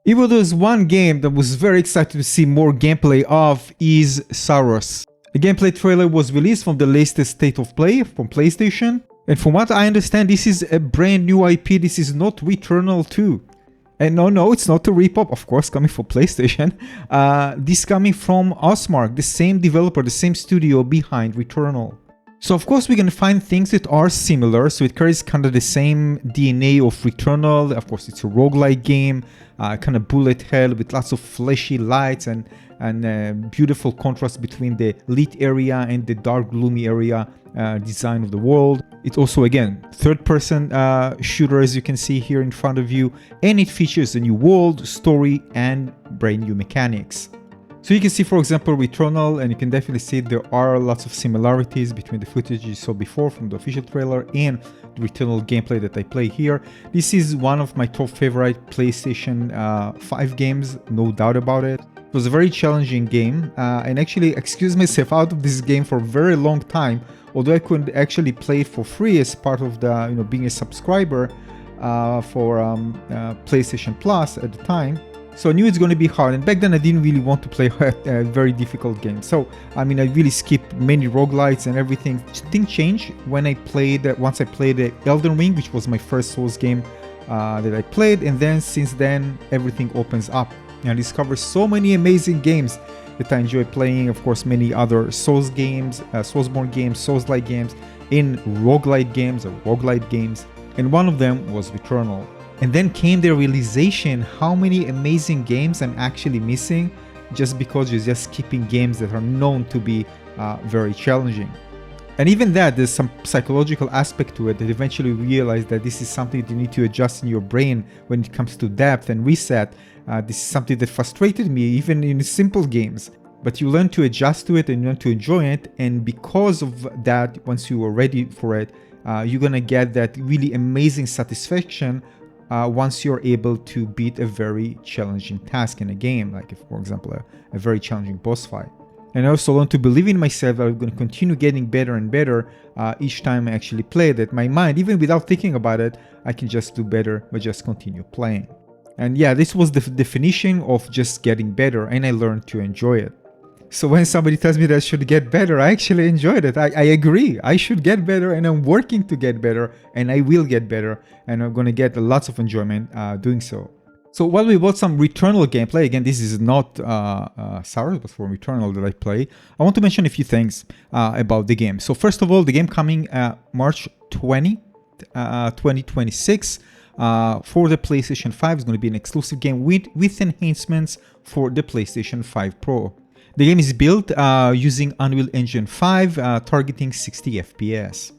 Even there's one game that was very excited to see more gameplay of is Saros. The gameplay trailer was released from the latest State of Play from PlayStation, and from what I understand, this is a brand new IP. This is not Returnal 2. And no, it's not a rip-off, of course, coming from PlayStation. This coming from Housemarque, the same developer, the same studio behind Returnal. So of course we're going to find things that are similar, so it carries kind of the same DNA of Returnal. Of course it's a roguelike game, kind of bullet hell with lots of flashy lights and beautiful contrast between the lit area and the dark gloomy area design of the world. It's also again third-person shooter, as you can see here in front of you, and it features a new world, story, and brand new mechanics. So you can see, for example, Returnal, and you can definitely see there are lots of similarities between the footage you saw before from the official trailer and the Returnal gameplay that I play here. This is one of my top favorite PlayStation 5 games, no doubt about it. It was a very challenging game, and actually excused myself out of this game for a very long time, although I could actually play it for free as part of the, being a subscriber for PlayStation Plus at the time. So I knew it's going to be hard, and back then I didn't really want to play a very difficult game. So I really skipped many roguelites and everything. Things changed when I played, once I played Elden Ring, which was my first Souls game that I played, and then since then everything opens up. And I discovered so many amazing games that I enjoy playing. Of course, many other Souls games, Soulsborne games, Souls-like games, in roguelite games or roguelite games, and one of them was Returnal. And then came the realization how many amazing games I'm actually missing just because you're just skipping games that are known to be very challenging. And even that, there's some psychological aspect to it that eventually realize that this is something that you need to adjust in your brain when it comes to depth and reset. This is something that frustrated me even in simple games. But you learn to adjust to it and you learn to enjoy it, and because of that, once you are ready for it, you're gonna get that really amazing satisfaction once you're able to beat a very challenging task in a game, like if, for example, a very challenging boss fight. And I also learned to believe in myself that I'm going to continue getting better and better each time I actually play, that my mind, even without thinking about it, I can just do better by just continue playing. And yeah, this was the definition of just getting better, and I learned to enjoy it. So when somebody tells me that I should get better, I actually enjoyed it. I agree. I should get better, and I'm working to get better, and I will get better, and I'm going to get lots of enjoyment doing so. So while we watch some Returnal gameplay, again, this is not Saros, but for Returnal that I play, I want to mention a few things about the game. So first of all, the game coming March 20, 2026 for the PlayStation 5 is going to be an exclusive game with enhancements for the PlayStation 5 Pro. The game is built using Unreal Engine 5, targeting 60 FPS.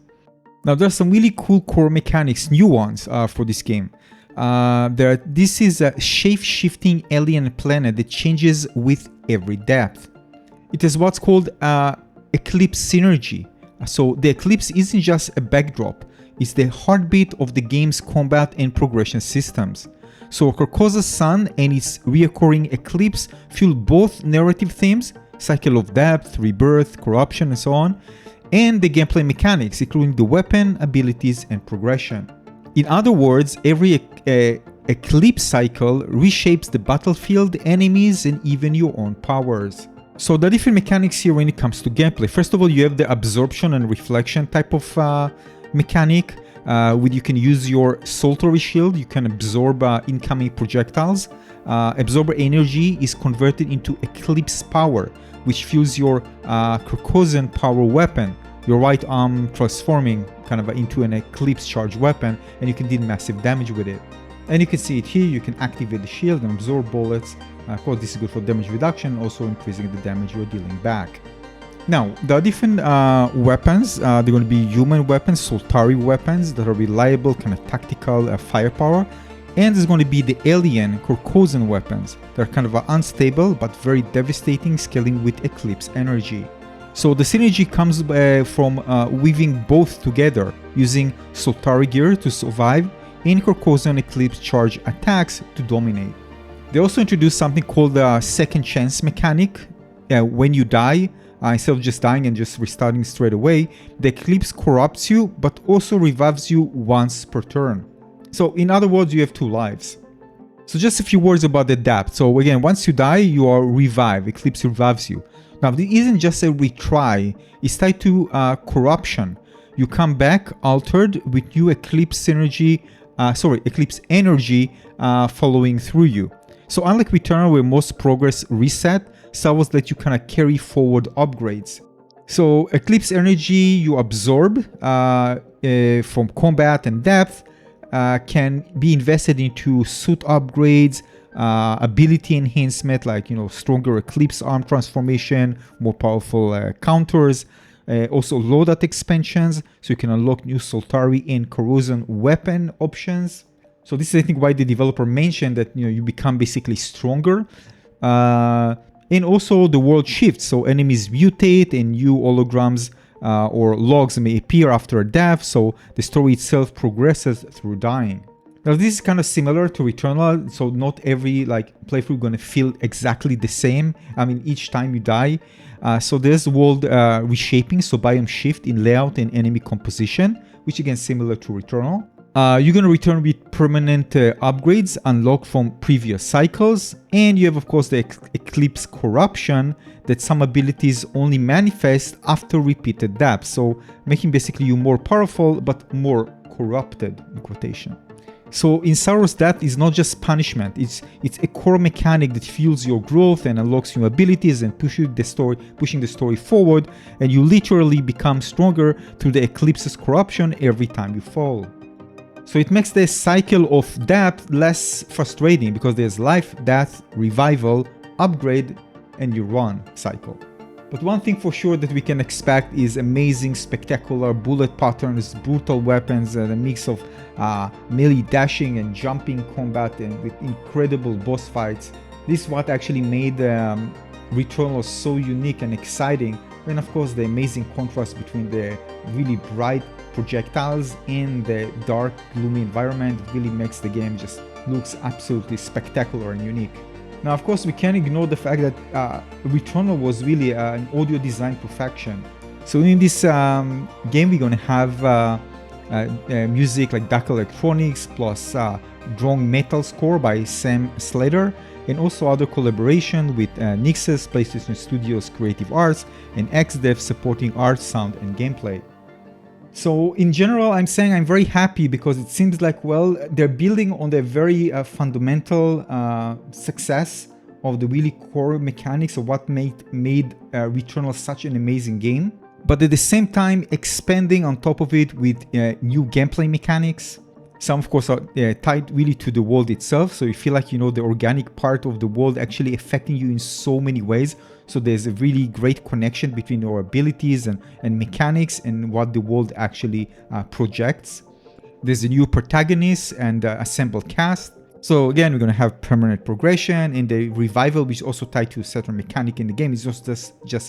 Now, there are some really cool core mechanics, new ones for this game. This is a shape-shifting alien planet that changes with every depth. It has what's called eclipse synergy. So the eclipse isn't just a backdrop, it's the heartbeat of the game's combat and progression systems. So Carcosa's sun and its reoccurring eclipse fuel both narrative themes, cycle of depth, rebirth, corruption, and so on, and the gameplay mechanics, including the weapon, abilities, and progression. In other words, every eclipse cycle reshapes the battlefield, enemies, and even your own powers. So the different mechanics here when it comes to gameplay. First of all, you have the absorption and reflection type of mechanic. You can use your Solitary Shield, you can absorb incoming projectiles. Absorber energy is converted into Eclipse Power, which fuels your Carcosan Power weapon, your right arm transforming kind of into an Eclipse charge weapon, and you can deal massive damage with it. And you can see it here, you can activate the shield and absorb bullets. Of course, this is good for damage reduction, also increasing the damage you're dealing back. Now, there are different weapons. They're going to be human weapons, Solitary weapons that are reliable, kind of tactical firepower. And there's going to be the alien Carcosan weapons that are kind of unstable but very devastating, scaling with Eclipse energy. So the synergy comes from weaving both together, using Solitary gear to survive and Carcosan Eclipse charge attacks to dominate. They also introduced something called the second chance mechanic. When you die, instead of just dying and just restarting straight away, the Eclipse corrupts you but also revives you once per turn. So in other words, you have two lives. So just a few words about the depth. So again, once you die, you are revived. Eclipse revives you. Now, this isn't just a retry. It's tied to corruption. You come back altered with new Eclipse energy following through you. So unlike Returnal, where most progress reset, Saros let you kind of carry forward upgrades. So Eclipse energy you absorb from combat and depth can be invested into suit upgrades, ability enhancement like stronger Eclipse arm transformation, more powerful counters, also loadout expansions, so you can unlock new Soltari and Corrosion weapon options. So this is I think why the developer mentioned that you become basically stronger. And also the world shifts, so enemies mutate and new holograms or logs may appear after a death, so the story itself progresses through dying. Now this is kind of similar to Returnal, so not every playthrough gonna feel exactly the same. I mean, each time you die. So there's world reshaping, so biome shift in layout and enemy composition, which again similar to Returnal. You're gonna return with permanent upgrades unlocked from previous cycles, and you have of course the Eclipse corruption that some abilities only manifest after repeated deaths, so making basically you more powerful but more corrupted in quotation. So in Saros, death is not just punishment, it's a core mechanic that fuels your growth and unlocks new abilities and pushing the story forward, and you literally become stronger through the Eclipse's corruption every time you fall. So it makes the cycle of death less frustrating because there's life, death, revival, upgrade, and you run cycle. But one thing for sure that we can expect is amazing, spectacular bullet patterns, brutal weapons, and a mix of melee dashing and jumping combat and with incredible boss fights. This is what actually made Returnal so unique and exciting, and of course the amazing contrast between the really bright projectiles and the dark, gloomy environment really makes the game just looks absolutely spectacular and unique. Now, of course, we can't ignore the fact that Returnal was really an audio design perfection. So in this game, we're gonna have music like dark electronics plus drone metal score by Sam Slater, and also other collaboration with Nix's, PlayStation Studios Creative Arts, and XDev supporting art, sound, and gameplay. So in general, I'm saying I'm very happy because it seems like, well, they're building on the very fundamental success of the really core mechanics of what made Returnal such an amazing game. But at the same time, expanding on top of it with new gameplay mechanics. Some, of course, are tied really to the world itself. So you feel like, the organic part of the world actually affecting you in so many ways. So there's a really great connection between your abilities and mechanics and what the world actually projects. There's a new protagonist and assembled cast. So again, we're going to have permanent progression, and the revival, which is also tied to a certain mechanic in the game, is just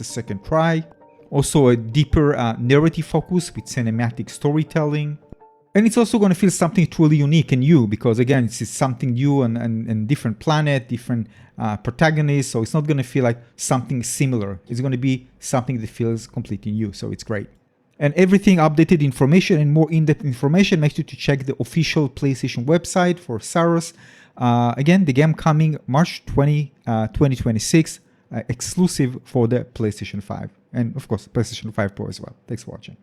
a second try. Also a deeper narrative focus with cinematic storytelling. And it's also going to feel something truly unique and new because, again, it's something new and different planet, different protagonists. So it's not going to feel like something similar. It's going to be something that feels completely new. So it's great. And everything updated information and more in-depth information makes you to check the official PlayStation website for Saros. Again, the game coming March 20, 2026, exclusive for the PlayStation 5. And of course, PlayStation 5 Pro as well. Thanks for watching.